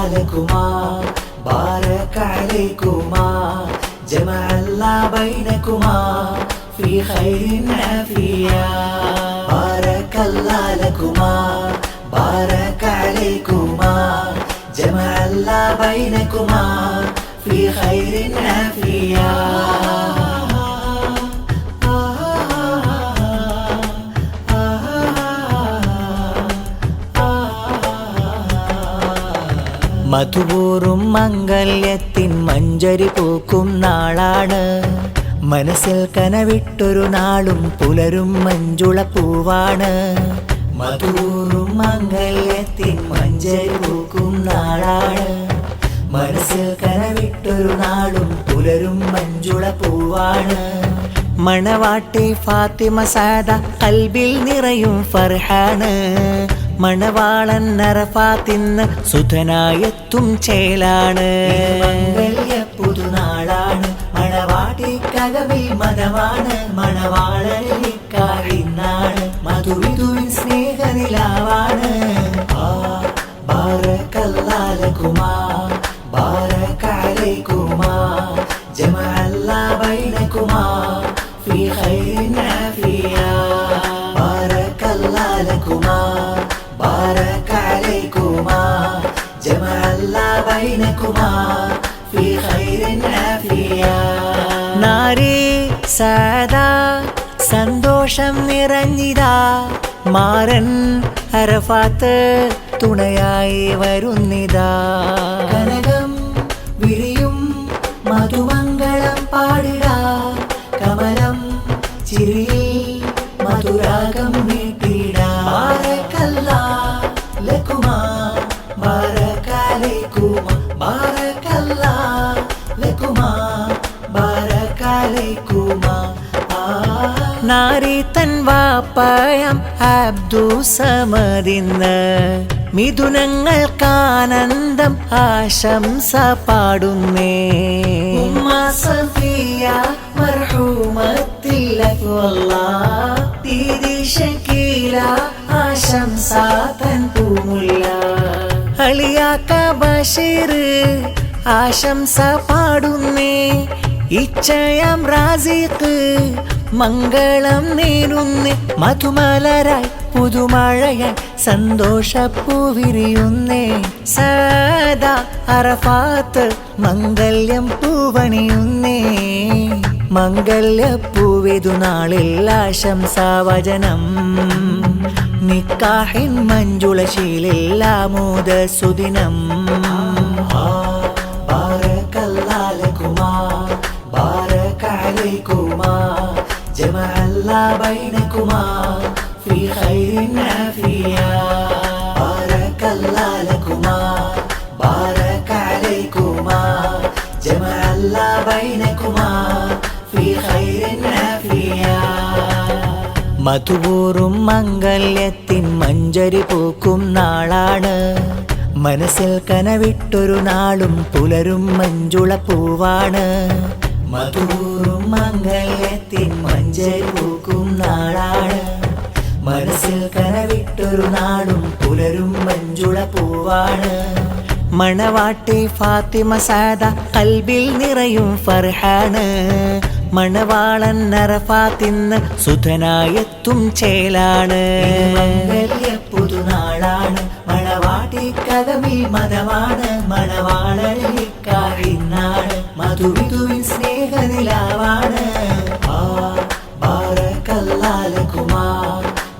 لكما بارك عليكما جمع الله بينكما في خير عافية بارك الله لكما بارك عليكما جمع الله بينكما في خير عافية മധുപൂറും മംഗല്യത്തിൻ മഞ്ചരി പൂക്കും നാളാണ് മനസ്സിൽ കനവിട്ടൊരു നാളും പുലരും മഞ്ജുള പൂവാണ് മധുപൂറും മംഗല്യത്തിൻ മഞ്ചരി പൂക്കും നാളാണ് മനസ്സിൽ കനവിട്ടൊരു നാളും പുലരും മഞ്ജുള പൂവാണ് മണവാട്ടി ഫാത്തിമ സാദ കൽബിൽ നിറയും ഫർഹാണ് മണവാളൻ അറഫാത്തിന്ന് സുധനായെത്തും ചേലാണ് മംഗല്യ പുതുനാളാണ് മണവാട്ടിക്കകവിൽ മതമാണ് മണവാളനിക്കാഴിന്നാണ് മധുവിധുവിൻ സ്നേഹനിലാവാണ് ബാറകല്ലാഹു ലകുമാ ബാറക അലൈകുമാ ജമഅ അല്ലാഹു ബൈനകുമാ ഫീ ഖൈരിൻ ആഫിയ ബാറകല്ലാഹു ലകുമാ بارك عليكما جمع الله بينكما في خير عافية നാരി സദാ സന്തോഷം നിറഞ്ഞിതാ മാരൻ അറഫാത്ത് തുണയായി വരുന്നിതാ കനകം വിരിയും മധുമംഗളം പാടിടാ കമലം ചിരിയിൽ മധുരാഗം നീട്ടിടാ لكما بارك عليكما بارك الله لكما بارك عليكما നാരി തൻ വാപ്പയം അബ്ദു സമദിന്ന് മിഥുനങ്ങൾക്കാനന്ദം ആശംസ പാടുന്നേ ഉമ്മ സഫിയ മർഹൂമത്തില്ലകു അല്ലാഹ് ദീദി ഷക്കീല ആശംസ തൻ പൂമുല്ല അളിയാക്ക ബഷീർ ആശംസ പാടുന്നേ ഇച്ഛയം റാസിഖ് മംഗളം നേരുന്നേ മധുമലരായി പുതുമഴയായി സന്തോഷപ്പൂവിരിയുന്നേ സദാ അറഫാത്ത് മംഗല്യം പൂവണിയുന്നേ മംഗല്യപ്പൂവിതു നാളിൽ ആശംസാവചനം നിക്കാഹിൻ മഞ്ജുളശീലിൽ ആമോദ സുദിനം ബാറകല്ലാഹു ലകുമാ ബാറക അലൈകുമാ ജമഅ അല്ലാഹു ബൈനകുമാ ഫീ ഖൈരിൻ ആഫിയ ബാറകല്ലാഹു ലകുമാ ബാറക അലൈകുമാ ജമഅ അല്ലാഹു ബൈനകുമാ ഫീ ഖൈരിൻ ആഫിയ മധുപൂറും മംഗല്യത്തിൻ മഞ്ചരി പൂക്കും നാളാണ് മനസ്സിൽ കനവിട്ടൊരു നാളും പുലരും മഞ്ജുള പൂവാണ് മധുപൂറും മംഗല്യത്തിൻ മഞ്ചരി പൂക്കും നാളാണ് മനസ്സിൽ കനവിട്ടൊരു നാളും പുലരും മഞ്ജുള പൂവാണ് മണവാട്ടി ഫാത്തിമ സാദ കൽബിൽ നിറയും ഫർഹാണ് മണവാളൻ അറഫാത്തിന്ന് സുധനായെത്തും ചേലാണ് മംഗല്യ പുതുനാളാണ് മണവാട്ടിക്കകവിൽ മതമാണ് മണവാളനിക്കാഴിന്നാണ് മധുവിധുവിൻ സ്നേഹനിലാവാണ് ബാറകല്ലാഹു ലകുമാ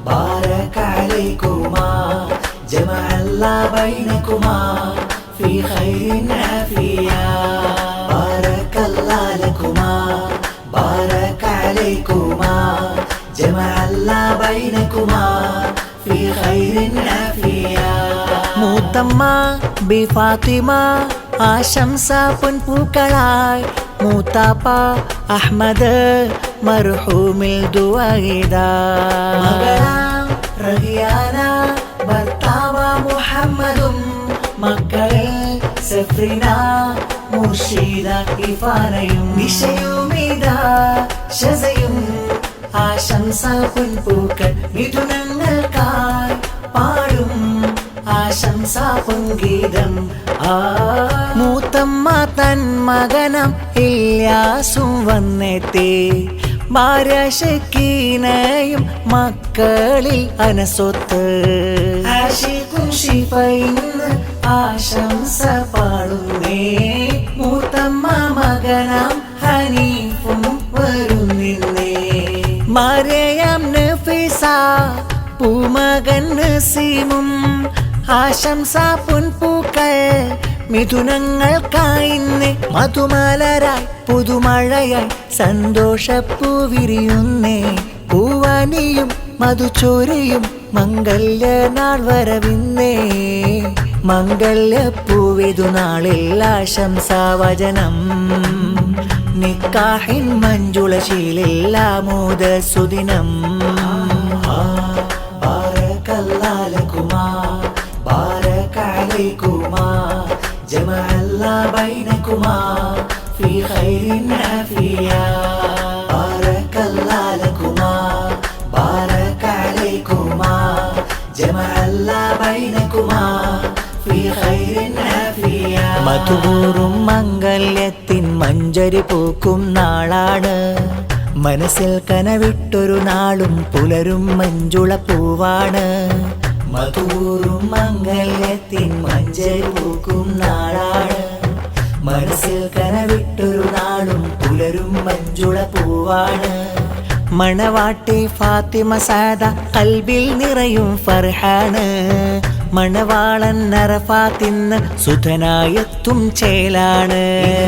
ബാറക അലൈകുമാ ജമഅ അല്ലാഹു ബൈനകുമാ ഫീ ഖൈരിൻ ആഫിയ ബാറകല്ലാഹു ലകുമാ بارك عليكما جمع الله بينكما في خير عافية മൂത്തമ്മ ബി ഫാത്തിമ ആശംസ പൊൻപൂക്കളായി മൂത്താപ്പ അഹ്മദ് മർഹൂമിൽ ദുആയിദാ മകളാം റഹിയാന ഭർത്താവ മുഹമ്മദും മക്കളിൽ സഫ്രീന മുർഷിദ ഇഫാനയും നിശയുമിതാ ഷസയും ആശംസ പൊൻപൂക്കൾ മിഥുനങ്ങൾക്കായി പാടും ആശംസ സംഗീതം. മൂത്തമ്മ തൻ മകനം ഇല്യാസും വന്നെത്തി. ഭാര്യ ശക്കീനയും മക്കളിൽ അനസൊത്ത്. ആശിക്കും ശിഫയിന്ന് ആശംസ പാടുന്നേ. മൂത്തമ്മ മകനാം ഹനീഫും വരുന്നിന്നേ. മറിയം നഫീസ പൂമകൻ നസീമും ആശംസ പൊൻപൂക്കൾ മിഥുനങ്ങൾക്കായിന്ന്. മധുമലരായി പുതുമഴയായി സന്തോഷപ്പൂ വിരിയുന്നേ. പൂവാനിയും മധുചോരയും മംഗല്യ നാൾ വരവിന്നേ. മംഗല്യപ്പൂവിതു നാളിൽ ആശംസാവചനം. നിക്കാഹിൻ മഞ്ജുളശീലിൽ ആമോദ സുദിനം. ബാരകല്ലാഹു ലകുമാ ബാരക അലൈകുമാ ജമഅല്ലാഹു ബൈനകുമാ ഫീ ഖൈരിൻ ആഫിയാ. ബാരകല്ലാഹു ലകുമാ ബാരക അലൈകുമാ ജമഅല്ലാഹു ബൈനകുമാ ഫീ ഖൈരിൻ ആഫിയാ. മധുപൂറും മംഗല്യത്തിൻ മഞ്ചരി പൂക്കും നാളാണ്. മനസ്സിൽ കനവിട്ടൊരു നാളും പുലരും മഞ്ജുള പൂവാണ്. മധുപൂറും മംഗല്യത്തിൻ മഞ്ചരി പൂക്കും നാളാണ്. മനസ്സിൽ കനവിട്ടൊരു നാളും പുലരും മഞ്ജുള പൂവാണ്. മണവാട്ടി ഫാത്തിമ സാദ കൽബിൽ നിറയും ഫർഹാണ്. മണവാളൻ അറഫാത്തിന്ന് സുധനായെത്തും ചേലാണ്.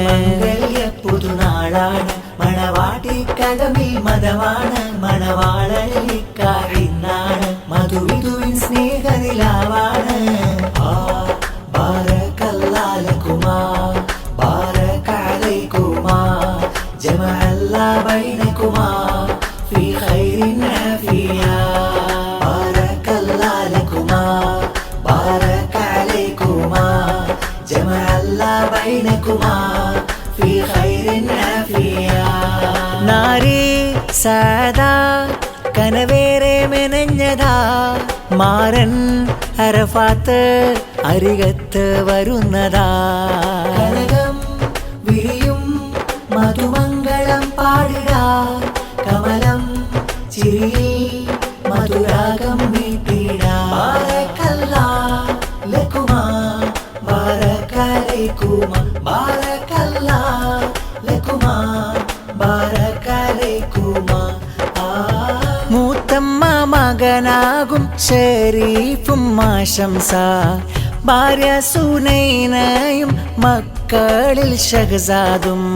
മംഗല്യ പുതുനാളാണ്. മണവാട്ടിക്കകമിൽ മതമാണ്. മണവാളനിക്കാഹിന്നാണ്. മധുവിധുവിൻ സ്നേഹനിലാവാണ്. ബാരകല്ലാഹു ലകുമാ ബാരക അലൈകുമാ ജമഅല്ലാഹു ബൈനകുമാ ഫീ ഖൈരിൻ ആഫിയാ. ബാരകല്ലാഹു ലകുമാ ബാരക അലൈകുമാ ജമഅല്ലാഹു ബൈനകുമാ ഫീ ഖൈരിൻ ആഫിയാ. നാരി സാദാ കനവേറെ മെനഞ്ഞതാ. മാരൻ അറഫാത്ത് അരികത്ത് വരുന്നതാ. കനകം വിരിയും മധുമംഗളം പാടിടാ. കമലം ചിരിയിൽ മധുരാഗം മീട്ടിടാ. ബാരകല്ലാഹു ലകുമാ ബാരക അലൈകുമാ ബാരകല്ലാഹു ലകുമാ ബാരക അലൈകുമാ. മൂത്തമ്മ മകനാകും ഷരീഫും ആശംസ. ഭാര്യ സുനൈനയും മക്കളിൽ ഷഹസാദും.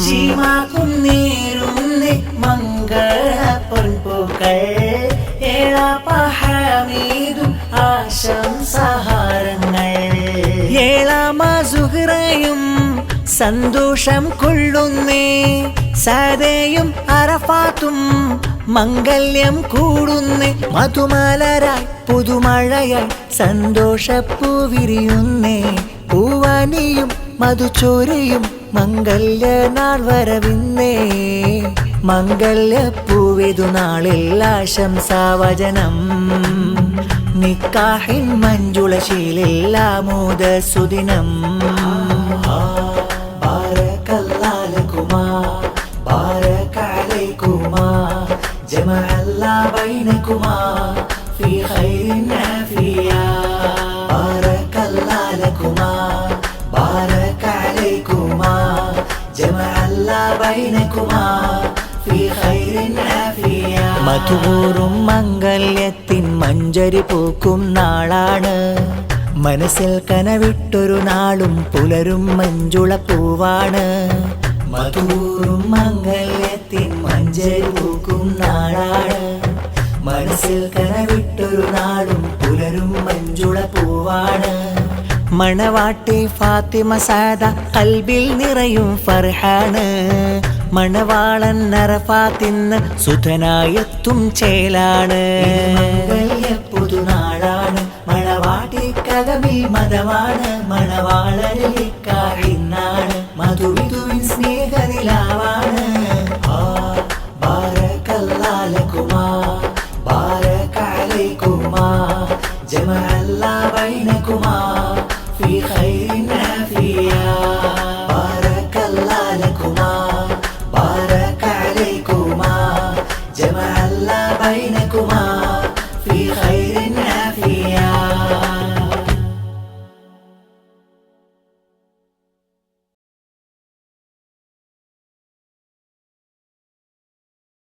ശീമാക്കും നേരുന്നേ മംഗള പൊൻപൂക്കൾ. ഏളാപ്പ ഹമീദും ആശംസഹാരങ്ങൾ. ഏളാമ സുഹ്റയും സന്തോഷം കൊള്ളുന്നേ. സാദയും അറഫാത്തും മംഗല്യം കൂടുന്നേ. മധുമലരായി പുതുമഴയായി സന്തോഷപ്പൂ വിരിയുന്നേ. പൂവാനിയും മധുചോരയും മംഗല്യ നാൾ വരവിന്നേ. മംഗല്യപ്പൂവിതു നാളിൽ ആശംസാവചനം. നിക്കാഹിൻ മഞ്ജുളശീലിൽ ആമോദ സുദിനം. ബാരകല്ലാഹു ലകുമാ ബാരക അലൈകുമാ ജമഅല്ലാഹു ബൈനകുമാ ഫീ ഖൈരിൻ ആഫിയാ. ബാരകല്ലാഹു ലകുമാ ബാരക അലൈകുമാ ജമഅല്ലാഹു ബൈനകുമാ ഫീ ഖൈരിൻ ആഫിയാ. മധുപൂറും മംഗല്യത്തിൻ മഞ്ചരി പൂക്കും നാളാണ്. മനസ്സിൽ കനവിട്ടൊരു നാളും പുലരും മഞ്ജുള പൂവാണ്. മധുപൂറും മംഗല്യത്തിൻ മഞ്ചരി പൂക്കും നാളാണ്. മനസ്സിൽ കനവിട്ടൊരു നാളും പുലരും മഞ്ജുള പൂവാണ്. മണവാട്ടി ഫാത്തിമ സാദ കൽബിൽ നിറയും ഫർഹാണ്. മണവാളൻ അറഫാത്തിന്ന് സുധനായെത്തും ചേലാണ്. മംഗല്യ പുതുനാളാണ്. മണവാട്ടിക്കകമിൽ മതമാണ്. മണവാളനിക്കാഹിന്നാണ്. മധുവിധുവിൻ സ്നേഹനിലാവാണ്. ബാരകല്ലാഹു ലകുമാ ബാരക അലൈകുമാ ജമഅ